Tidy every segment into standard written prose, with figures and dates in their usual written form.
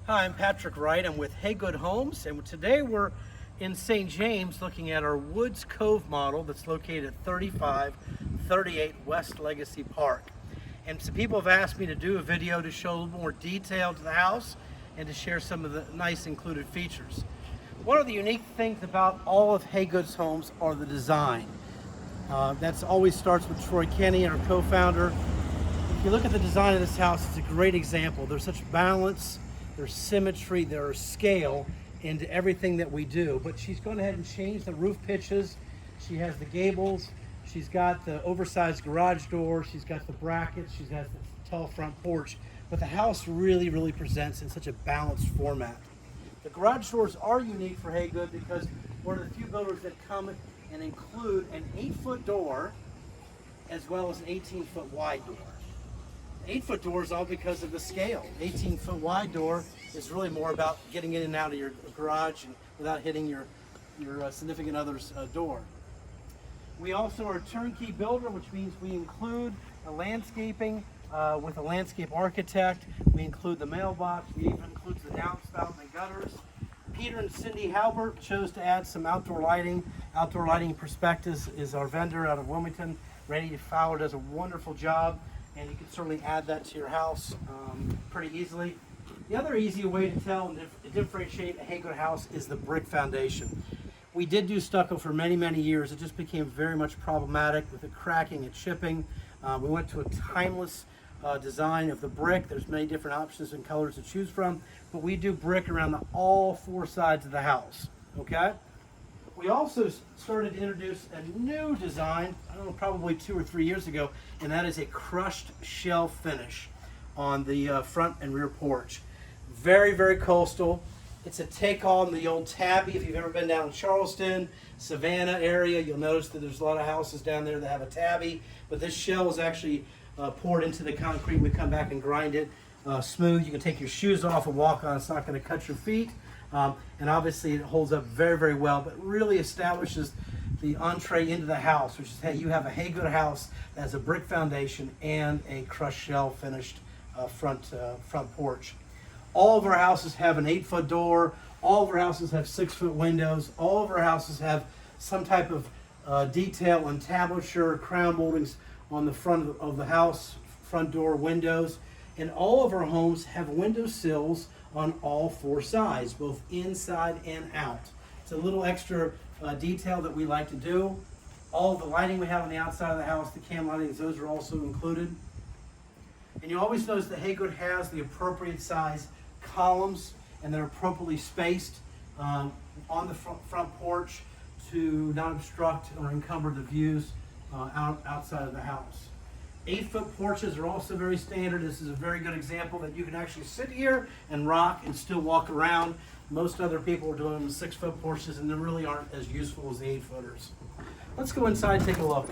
Hi, I'm Patrick Wright. I'm with Hvac Homes, and today we're in St. James looking at our Woods Cove model that's located at 3538 West Legacy Park. And some people have asked me to do a video to show a little more detail to the house and to share some of the nice included features. One of the unique things about all of Hvac homes are the design. That's always starts with Troy Kenny, our co-founder. If you look at the design of this house, it's a great example. There's such balance, there's symmetry, there's scale into everything that we do. But she's gone ahead and changed the roof pitches. She has the gables, she's got the oversized garage door, she's got the brackets, she's got the tall front porch. But the house really presents in such a balanced format. The garage doors are unique for Hvac because we're the few builders that come and include an 8-foot door as well as an 18-foot wide door. 8-foot door is all because of the scale. 18-foot wide door is really more about getting in and out of your garage and without hitting your significant other's door. We also are a turnkey builder, which means we include a landscaping with a landscape architect. We include the mailbox. We even include the downspout and the gutters. Peter and Cindy Halbert chose to add some outdoor lighting. Outdoor Lighting Perspectives is our vendor out of Wilmington. Randy Fowler does a wonderful job, and you can certainly add that to your house pretty easily. The other easy way to tell and differentiate a Hvac house is the brick foundation. We did do stucco for many years. It just became very much problematic with the cracking and chipping. We went to a timeless design of the brick. There's many different options and colors to choose from, but we do brick around all 4 sides of the house, okay? We also started to introduce a new design, I don't know, probably 2 or 3 years ago, and that is a crushed shell finish on the front and rear porch. Very coastal. It's a take on the old tabby. If you've ever been down in Charleston, Savannah area, you'll notice that there's a lot of houses down there that have a tabby, but this shell is actually poured into the concrete. We come back and grind it smooth. You can take your shoes off and walk on. It's not going to cut your feet. And obviously it holds up very well, but really establishes the entree into the house, which is, hey, you have a Hvac house that has a brick foundation and a crushed shell finished front porch. All of our houses have an 8-foot door. All of our houses have 6-foot windows. All of our houses have some type of detail and tablature, crown moldings on the front of the house, front door, windows. And all of our homes have window sills on all 4 sides, both inside and out. It's a little extra detail that we like to do. All of the lighting we have on the outside of the house, the cam lightings, those are also included. And you always notice that Hvac has the appropriate size columns, and they're appropriately spaced on the front porch to not obstruct or encumber the views outside of the house. 8-foot porches are also very standard. This is a very good example that you can actually sit here and rock and still walk around. Most other people are doing 6-foot porches, and they really aren't as useful as the 8-footers. Let's go inside and take a look.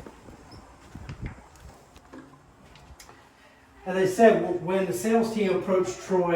As I said, when the sales team approached Troy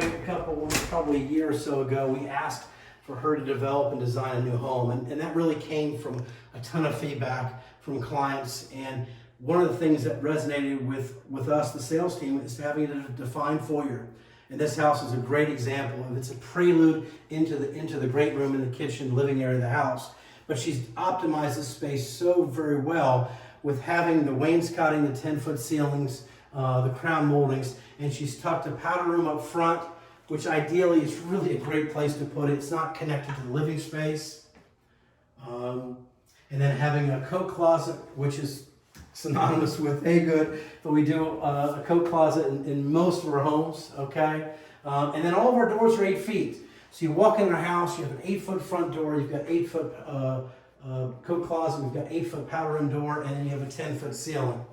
probably a year or so ago, we asked for her to develop and design a new home. And that really came from a ton of feedback from clients. And one of the things that resonated with us, the sales team, is having a defined foyer. And this house is a great example, and it's a prelude into the great room in the kitchen, living area of the house. But she's optimized this space so very well with having the wainscoting, the 10-foot ceilings, the crown moldings, and she's tucked a powder room up front, which ideally is really a great place to put it. It's not connected to the living space. And then having a coat closet, which is synonymous with Hvac, but we do a coat closet in most of our homes, okay? And then all of our doors are 8 feet. So you walk in our house, you have an 8-foot front door, you've got 8-foot coat closet, we've got 8-foot powder room door, and then you have a 10-foot ceiling.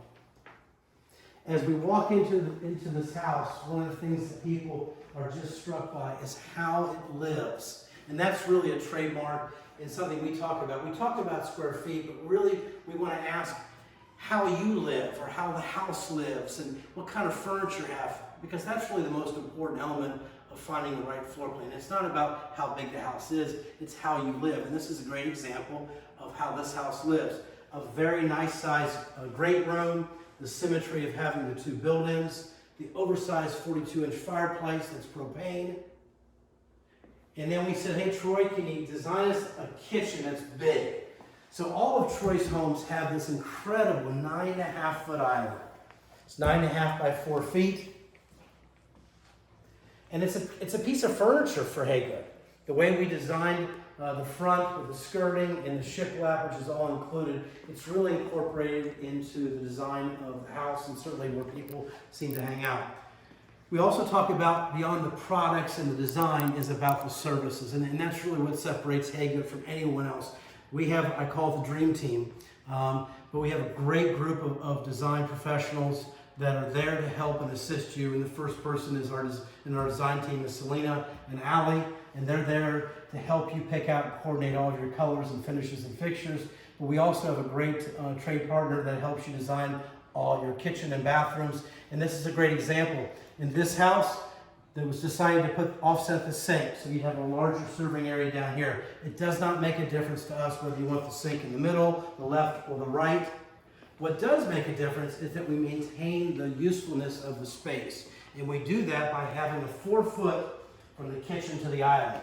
As we walk into this house, one of the things that people are just struck by is how it lives. And that's really a trademark and something we talk about. We talk about square feet, but really we want to ask how you live or how the house lives and what kind of furniture you have, because that's really the most important element of finding the right floor plan. It's not about how big the house is, it's how you live. And this is a great example of how this house lives. A very nice size great room, the symmetry of having the 2 built-ins, the oversized 42-inch fireplace that's propane, And then we said, hey, Troy, can you design us a kitchen that's big? So all of Troy's homes have this incredible 9.5-foot island. It's 9.5 by 4 feet. And it's a piece of furniture for Hvac. The way we designed the front with the skirting and the shiplap, which is all included, it's really incorporated into the design of the house and certainly where people seem to hang out. We also talk about, beyond the products and the design, is about the services. And that's really what separates Hvac from anyone else. We have, I call it the dream team, but we have a great group of design professionals that are there to help and assist you. And the first person in our design team is Selena and Allie, and they're there to help you pick out and coordinate all of your colors and finishes and fixtures. But we also have a great trade partner that helps you design all your kitchen and bathrooms. And this is a great example. In this house, that was decided to offset the sink, so you have a larger serving area down here. It does not make a difference to us whether you want the sink in the middle, the left, or the right. What does make a difference is that we maintain the usefulness of the space. And we do that by having a 4-foot from the kitchen to the island,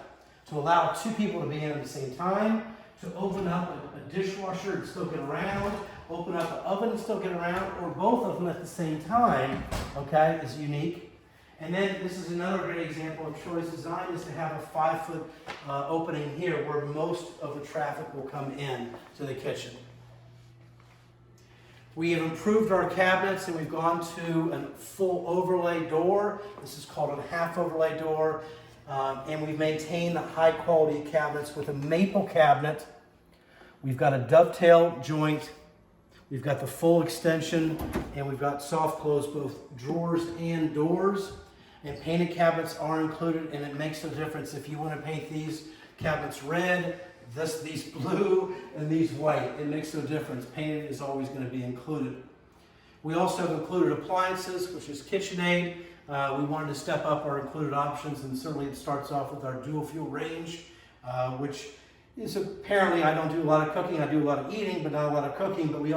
to allow 2 people to be in at the same time, to open up a dishwasher and still get around, open up an oven and still get around, or both of them at the same time, okay, is unique. And then this is another great example of Troy's design, is to have a 5-foot opening here where most of the traffic will come in to the kitchen. We have improved our cabinets and we've gone to a full overlay door. This is called a half overlay door. And we've maintained the high quality cabinets with a maple cabinet. We've got a dovetail joint. We've got the full extension, and we've got soft close both drawers and doors. And painted cabinets are included, and it makes no difference if you want to paint these cabinets red, these blue, and these white. It makes no difference. Painted is always going to be included. We also have included appliances, which is KitchenAid. We wanted to step up our included options, and certainly it starts off with our dual fuel range, which is apparently, I don't do a lot of cooking. I do a lot of eating, but not a lot of cooking. But we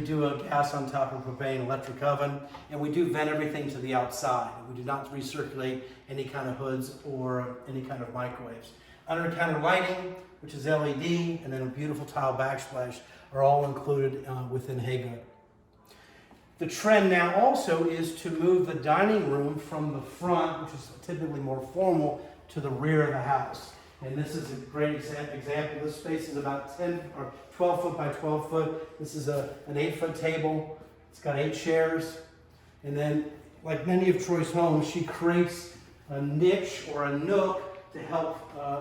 do a gas on top of propane electric oven, and we do vent everything to the outside. We do not recirculate any kind of hoods or any kind of microwaves. Under counter lighting, which is LED, and then a beautiful tile backsplash, are all included within Hvac. The trend now also is to move the dining room from the front, which is typically more formal, to the rear of the house. And this is a great example. This space is about 10 or 12 foot by 12 foot. This is an 8-foot table. It's got 8 chairs. And then, like many of Troy's homes, she creates a niche or a nook to help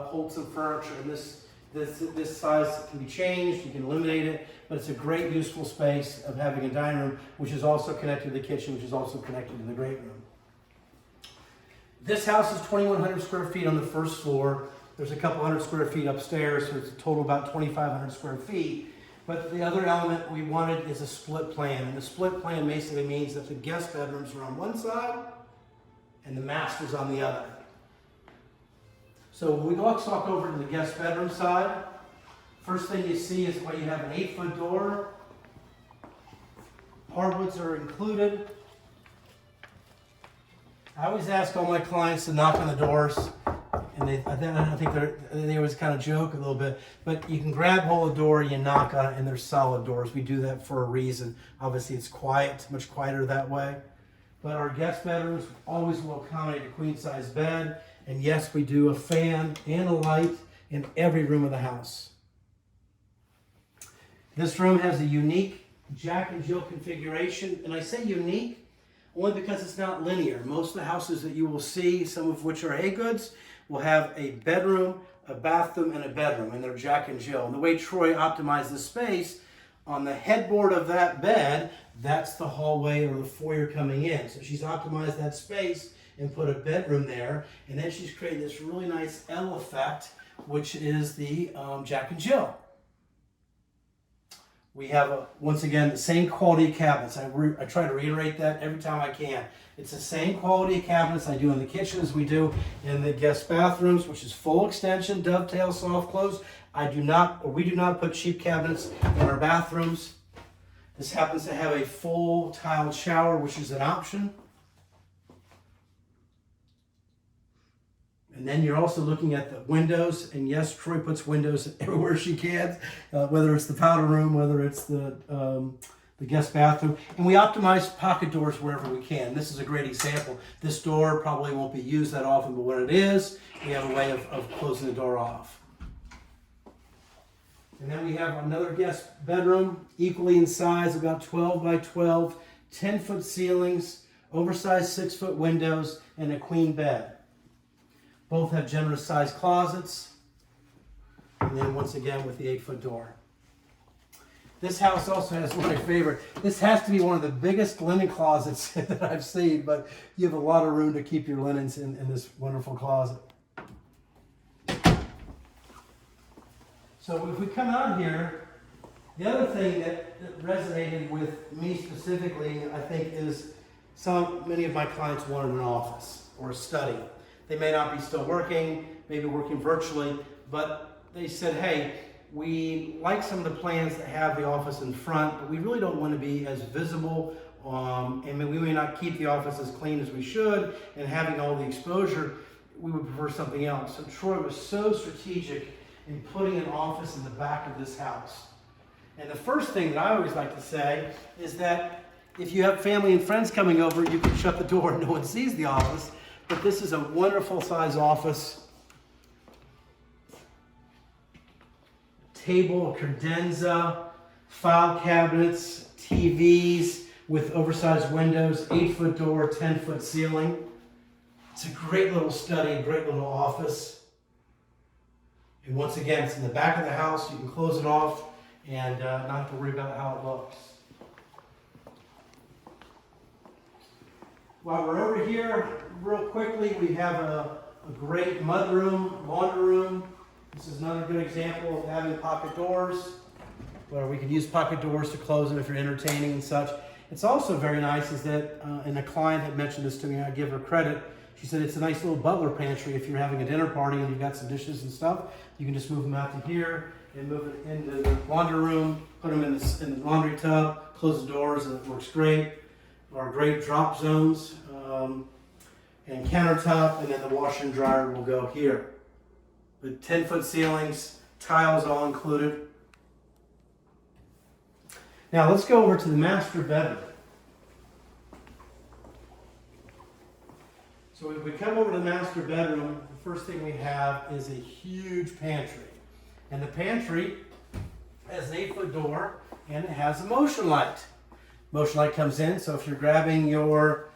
hold some furniture. And this size can be changed. You can eliminate it. But it's a great, useful space of having a dining room, which is also connected to the kitchen, which is also connected to the great room. This house is 2,100 square feet on the first floor. There's a couple hundred square feet upstairs, so it's a total about 2,500 square feet. But the other element we wanted is a split plan. And the split plan basically means that the guest bedrooms are on one side and the master's on the other. So when we walk over to the guest bedroom side, first thing you see is where you have an 8-foot door. Hardwoods are included. I always ask all my clients to knock on the doors. And I think they always kind of joke a little bit, but you can grab hold of the door, you knock on it, and they're solid doors. We do that for a reason. Obviously, it's quiet, it's much quieter that way. But our guest bedrooms always will accommodate a queen-size bed, and yes, we do a fan and a light in every room of the house. This room has a unique Jack and Jill configuration, and I say unique only because it's not linear. Most of the houses that you will see, some of which are Hvac, will have a bedroom, a bathroom, and a bedroom, and they're Jack and Jill. And the way Troy optimized the space, on the headboard of that bed, that's the hallway or the foyer coming in. So she's optimized that space and put a bedroom there, and then she's created this really nice L effect, which is the Jack and Jill. We have, once again, the same quality cabinets. I try to reiterate that every time I can. It's the same quality cabinets I do in the kitchen as we do in the guest bathrooms, which is full extension, dovetail, soft close. We do not put cheap cabinets in our bathrooms. This happens to have a full tiled shower, which is an option. And then you're also looking at the windows, and yes, Troy puts windows everywhere she can, whether it's the powder room, whether it's the guest bathroom. And we optimize pocket doors wherever we can. This is a great example. This door probably won't be used that often, but when it is, we have a way of closing the door off. And then we have another guest bedroom, equally in size, about 12 by 12, 10-foot ceilings, oversized 6-foot windows, and a queen bed. Both have generous sized closets. And then once again with the 8-foot door. This house also has one of my favorite. This has to be one of the biggest linen closets that I've seen, but you have a lot of room to keep your linens in this wonderful closet. So if we come out here, the other thing that resonated with me specifically, I think, is many of my clients wanted an office or a study. They may not be still working, maybe working virtually, but they said, hey, we like some of the plans that have the office in front, but we really don't want to be as visible, and we may not keep the office as clean as we should, and having all the exposure, we would prefer something else. So Troy was so strategic in putting an office in the back of this house. And the first thing that I always like to say is that if you have family and friends coming over, you can shut the door and no one sees the office. But this is a wonderful size office. Table, credenza, file cabinets, TVs with oversized windows, 8-foot door, 10-foot ceiling. It's a great little study, a great little office. And once again, it's in the back of the house. You can close it off and not have to worry about how it looks. While we're over here, real quickly, we have a great mudroom, laundry room. This is another good example of having pocket doors, where we can use pocket doors to close them if you're entertaining and such. It's also very nice is that, and a client had mentioned this to me, I give her credit. She said it's a nice little butler pantry if you're having a dinner party and you've got some dishes and stuff. You can just move them out to here and move it into the laundry room, put them in the laundry tub, close the doors, and it works great. Our great drop zones and countertop, and then the washer and dryer will go here. With 10-foot ceilings, tiles all included. Now let's go over to the master bedroom. So if we come over to the master bedroom, the first thing we have is a huge pantry. And the pantry has an 8-foot door and it has a motion light. Motion light comes in, so if you're grabbing your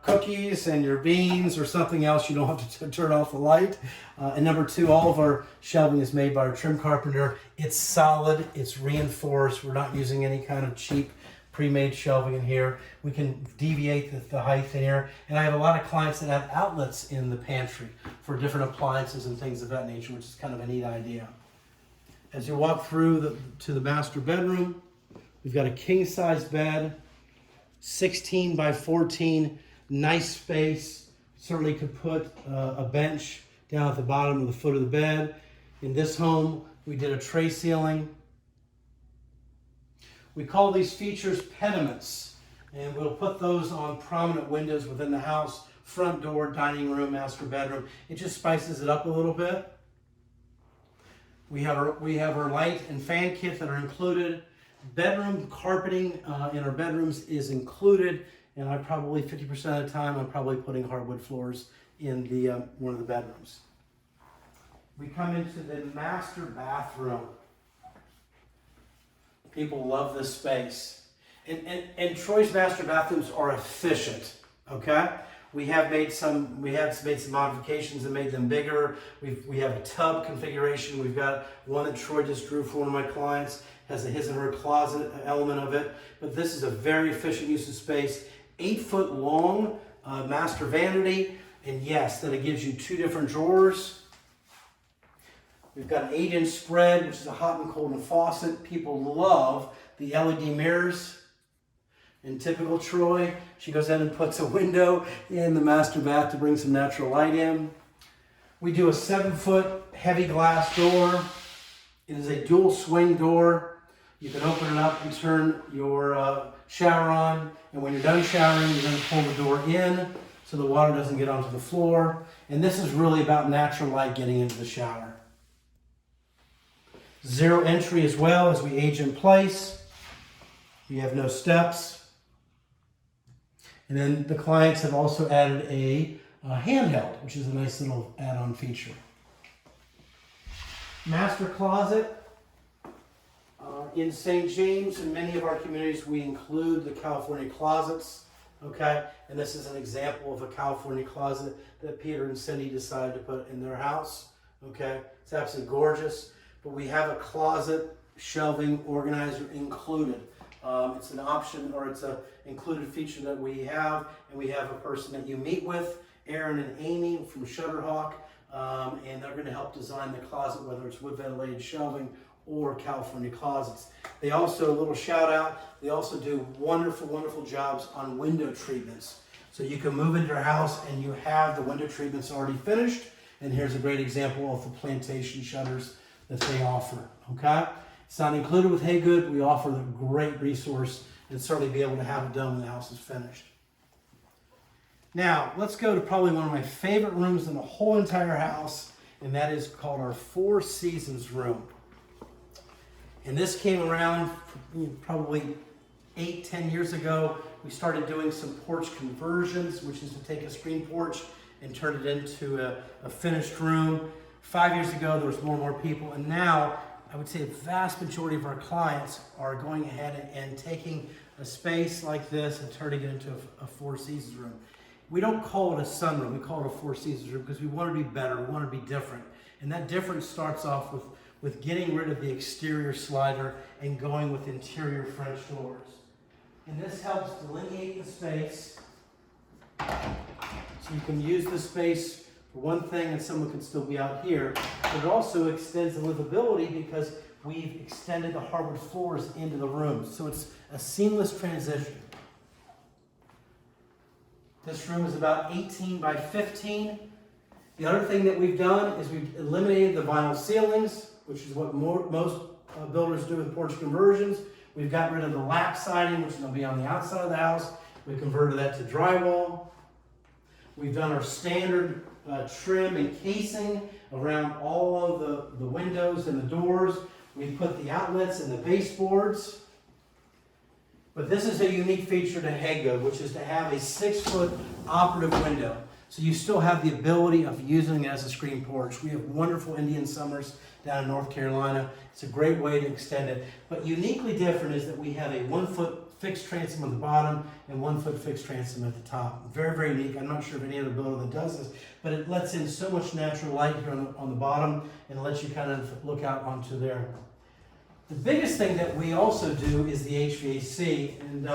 cookies and your beans or something else, you don't have to turn off the light. And number two, all of our shelving is made by our trim carpenter. It's solid, it's reinforced. We're not using any kind of cheap pre-made shelving in here. We can deviate the height in here. And I have a lot of clients that have outlets in the pantry for different appliances and things of that nature, which is kind of a neat idea. As you walk through to the master bedroom, we've got a king-size bed, 16 by 14, nice space. Certainly could put a bench down at the bottom of the foot of the bed. In this home, we did a tray ceiling. We call these features pediments, and we'll put those on prominent windows within the house, front door, dining room, master bedroom. It just spices it up a little bit. We have our light and fan kit that are included. Bedroom carpeting in our bedrooms is included, and I probably 50% of the time I'm probably putting hardwood floors in the one of the bedrooms. We come into the master bathroom. People love this space, and Troy's master bathrooms are efficient. Okay, we have made some modifications and made them bigger. We have a tub configuration. We've got one that Troy just drew for one of my clients. Has a his and her closet element of it, but this is a very efficient use of space. 8-foot long master vanity, and yes, then it gives you 2 different drawers. We've got an 8-inch spread, which is a hot and cold and faucet. People love the LED mirrors. In typical Troy, she goes in and puts a window in the master bath to bring some natural light in. We do a 7-foot heavy glass door. It is a dual swing door. You can open it up and turn your shower on, and when you're done showering, you're going to pull the door in. So so the water doesn't get onto the floor. And this is really about natural light getting into the shower. Zero entry as well as we age in place. We have no steps. And then the clients have also added a handheld, which is a nice little add-on feature. Master closet. In St. James, in many of our communities, we include the California closets, okay? And this is an example of a California closet that Peter and Cindy decided to put in their house, okay? It's absolutely gorgeous, but we have a closet shelving organizer included. It's an option, or it's an included feature that we have, and we have a person that you meet with, Aaron and Amy from Hvac, and they're going to help design the closet, whether it's wood ventilated shelving or California closets. They also, a little shout out, they also do wonderful, wonderful jobs on window treatments. So you can move into your house and you have the window treatments already finished. And here's a great example of the Plantation Shutters that they offer, okay? It's not included with Hvac. We offer the great resource and certainly be able to have it done when the house is finished. Now, let's go to probably one of my favorite rooms in the whole entire house, and that is called our Four Seasons room. And this came around probably 8-10 years ago. We started doing some porch conversions, which is to take a screen porch and turn it into a finished room. 5 years ago, there was more and more people. And now, I would say the vast majority of our clients are going ahead and taking a space like this and turning it into a Four Seasons room. We don't call it a sunroom, we call it a Four Seasons room because we want to be better, we want to be different. And that difference starts off with getting rid of the exterior slider and going with interior French doors. And this helps delineate the space. So you can use the space for one thing and someone can still be out here. But it also extends the livability because we've extended the hardwood floors into the room. So it's a seamless transition. This room is about 18 by 15. The other thing that we've done is we've eliminated the vinyl ceilings, which is what most builders do with porch conversions. We've got rid of the lap siding, which is going to be on the outside of the house. We converted that to drywall. We've done our standard trim and casing around all of the windows and the doors. We've put the outlets and the baseboards. But this is a unique feature to Hvac, which is to have a 6-foot operative window. So you still have the ability of using it as a screen porch. We have wonderful Indian summers down in North Carolina. It's a great way to extend it. But uniquely different is that we have a 1-foot fixed transom at the bottom and 1-foot fixed transom at the top. Very, very unique. I'm not sure of any other builder that does this, but it lets in so much natural light here on the bottom and lets you kind of look out onto there. The biggest thing that we also do is the HVAC, and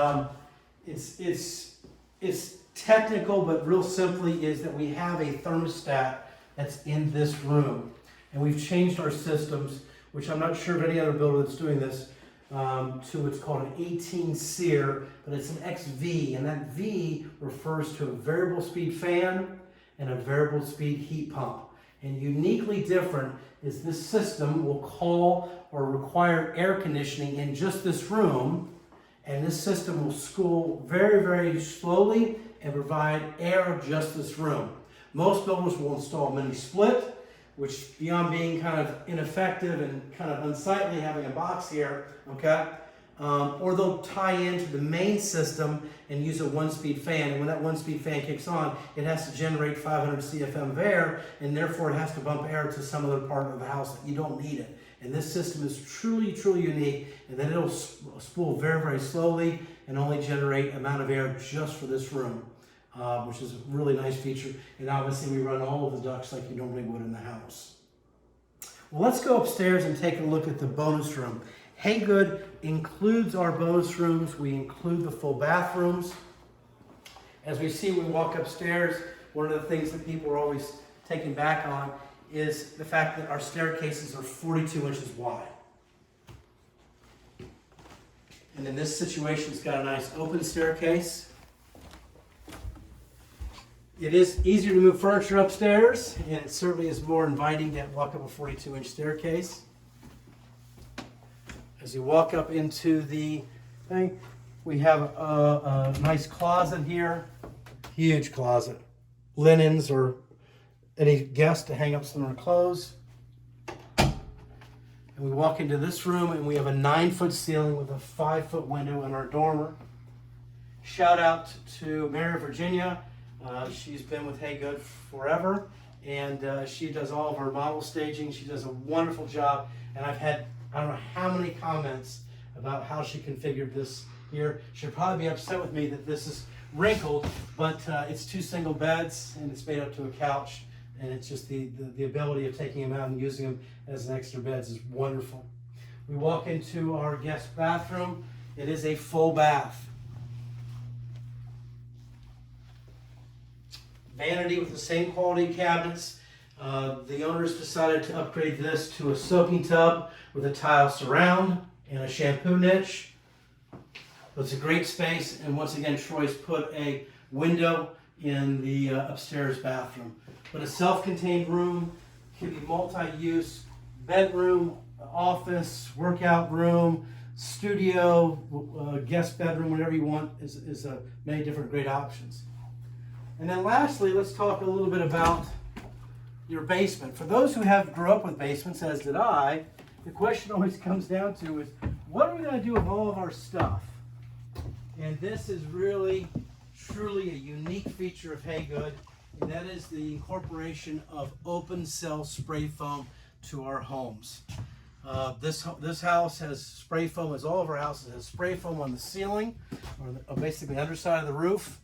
it's technical, but real simply is that we have a thermostat that's in this room. And we've changed our systems, which I'm not sure of any other builder that's doing this, to what's called an 18 SEER, but it's an XV, and that V refers to a variable speed fan and a variable speed heat pump. And uniquely different is this system will call or require air conditioning in just this room, and this system will spool very, very slowly and provide air of just this room. Most builders will install a mini split, which beyond being kind of ineffective and kind of unsightly having a box here, okay? Or they'll tie into the main system and use a 1-speed fan. And when that 1-speed fan kicks on, it has to generate 500 CFM of air, and therefore it has to bump air to some other part of the house that you don't need it. And this system is truly, truly unique, and then it'll spool very, very slowly and only generate amount of air just for this room, which is a really nice feature. And obviously we run all of the ducts like you normally would in the house. Well, let's go upstairs and take a look at the bonus room. Hvac includes our bonus rooms. We include the full bathrooms. As we see when we walk upstairs, one of the things that people are always taken back on is the fact that our staircases are 42 inches wide. And in this situation, it's got a nice open staircase. It is easier to move furniture upstairs, and it certainly is more inviting to walk up a 42-inch staircase. As you walk up into the thing, we have a nice closet here, huge closet. linens or any guest to hang up some of their clothes. And we walk into this room and we have a 9-foot ceiling with a 5-foot window in our dormer. Shout out to Mary Virginia. She's been with Hvac forever, and she does all of our model staging. She does a wonderful job, and I've had I don't know how many comments about how she configured this here. She'll probably be upset with me that this is wrinkled, but it's 2 single beds and it's made up to a couch, and it's just the ability of taking them out and using them as an extra beds is wonderful. We walk into our guest bathroom. It is a full bath. Vanity with the same quality cabinets. The owners decided to upgrade this to a soaking tub with a tile surround and a shampoo niche. It's a great space, and once again, Troy's put a window in the upstairs bathroom. But a self-contained room can be multi-use: bedroom, office, workout room, studio, guest bedroom, whatever you want is many different great options. And then lastly, let's talk a little bit about your basement. For those who grew up with basements, as did I, the question always comes down to is, what are we going to do with all of our stuff? And this is really, truly a unique feature of Hvac, and that is the incorporation of open cell spray foam to our homes. This house has spray foam, as all of our houses has spray foam on the ceiling, or basically the underside of the roof.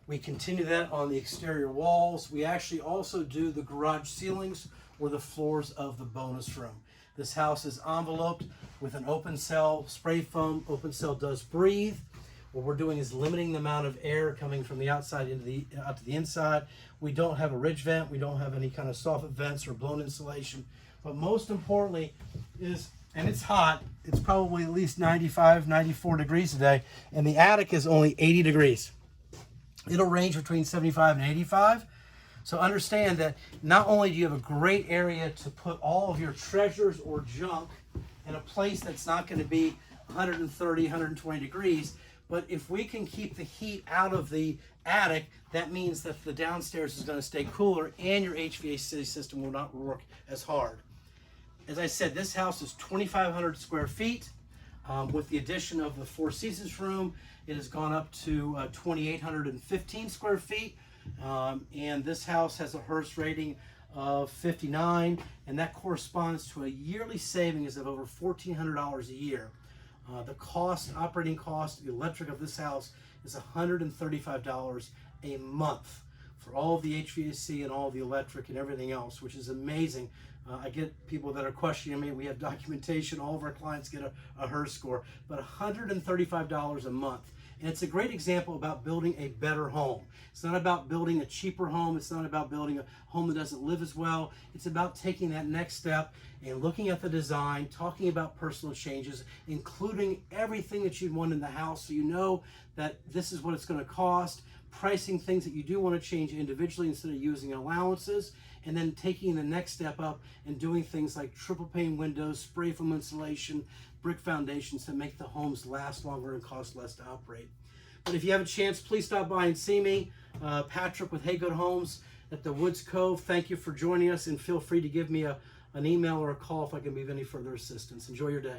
We continue that on the exterior walls. We actually also do the garage ceilings or the floors of the bonus room. This house is enveloped with an open cell spray foam. Open cell does breathe. What we're doing is limiting the amount of air coming from the outside out to the inside. We don't have a ridge vent. We don't have any kind of soffit vents or blown insulation. But most importantly is, and it's hot, it's probably at least 95, 94 degrees today, and the attic is only 80 degrees. It'll range between 75 and 85. So understand that not only do you have a great area to put all of your treasures or junk in a place that's not going to be 130, 120 degrees, but if we can keep the heat out of the attic, that means that the downstairs is going to stay cooler and your HVAC system will not work as hard. As I said, this house is 2,500 square feet. With the addition of the Four Seasons room, it has gone up to 2,815 square feet. And this house has a Hearst rating of 59, and that corresponds to a yearly savings of over $1,400 a year. The operating cost, the electric of this house is $135 a month for all of the HVAC and all of the electric and everything else, which is amazing. I get people that are questioning me. We have documentation. All of our clients get a Hearst score, but $135 a month. And it's a great example about building a better home. It's not about building a cheaper home. It's not about building a home that doesn't live as well. It's about taking that next step and looking at the design, talking about personal changes, including everything that you'd want in the house so you know that this is what it's going to cost, pricing things that you do want to change individually instead of using allowances, and then taking the next step up and doing things like triple pane windows, spray foam insulation, brick foundations to make the homes last longer and cost less to operate. But if you have a chance, please stop by and see me. Patrick with Hvac Homes at the Woods Cove. Thank you for joining us, and feel free to give me an email or a call if I can be of any further assistance. Enjoy your day.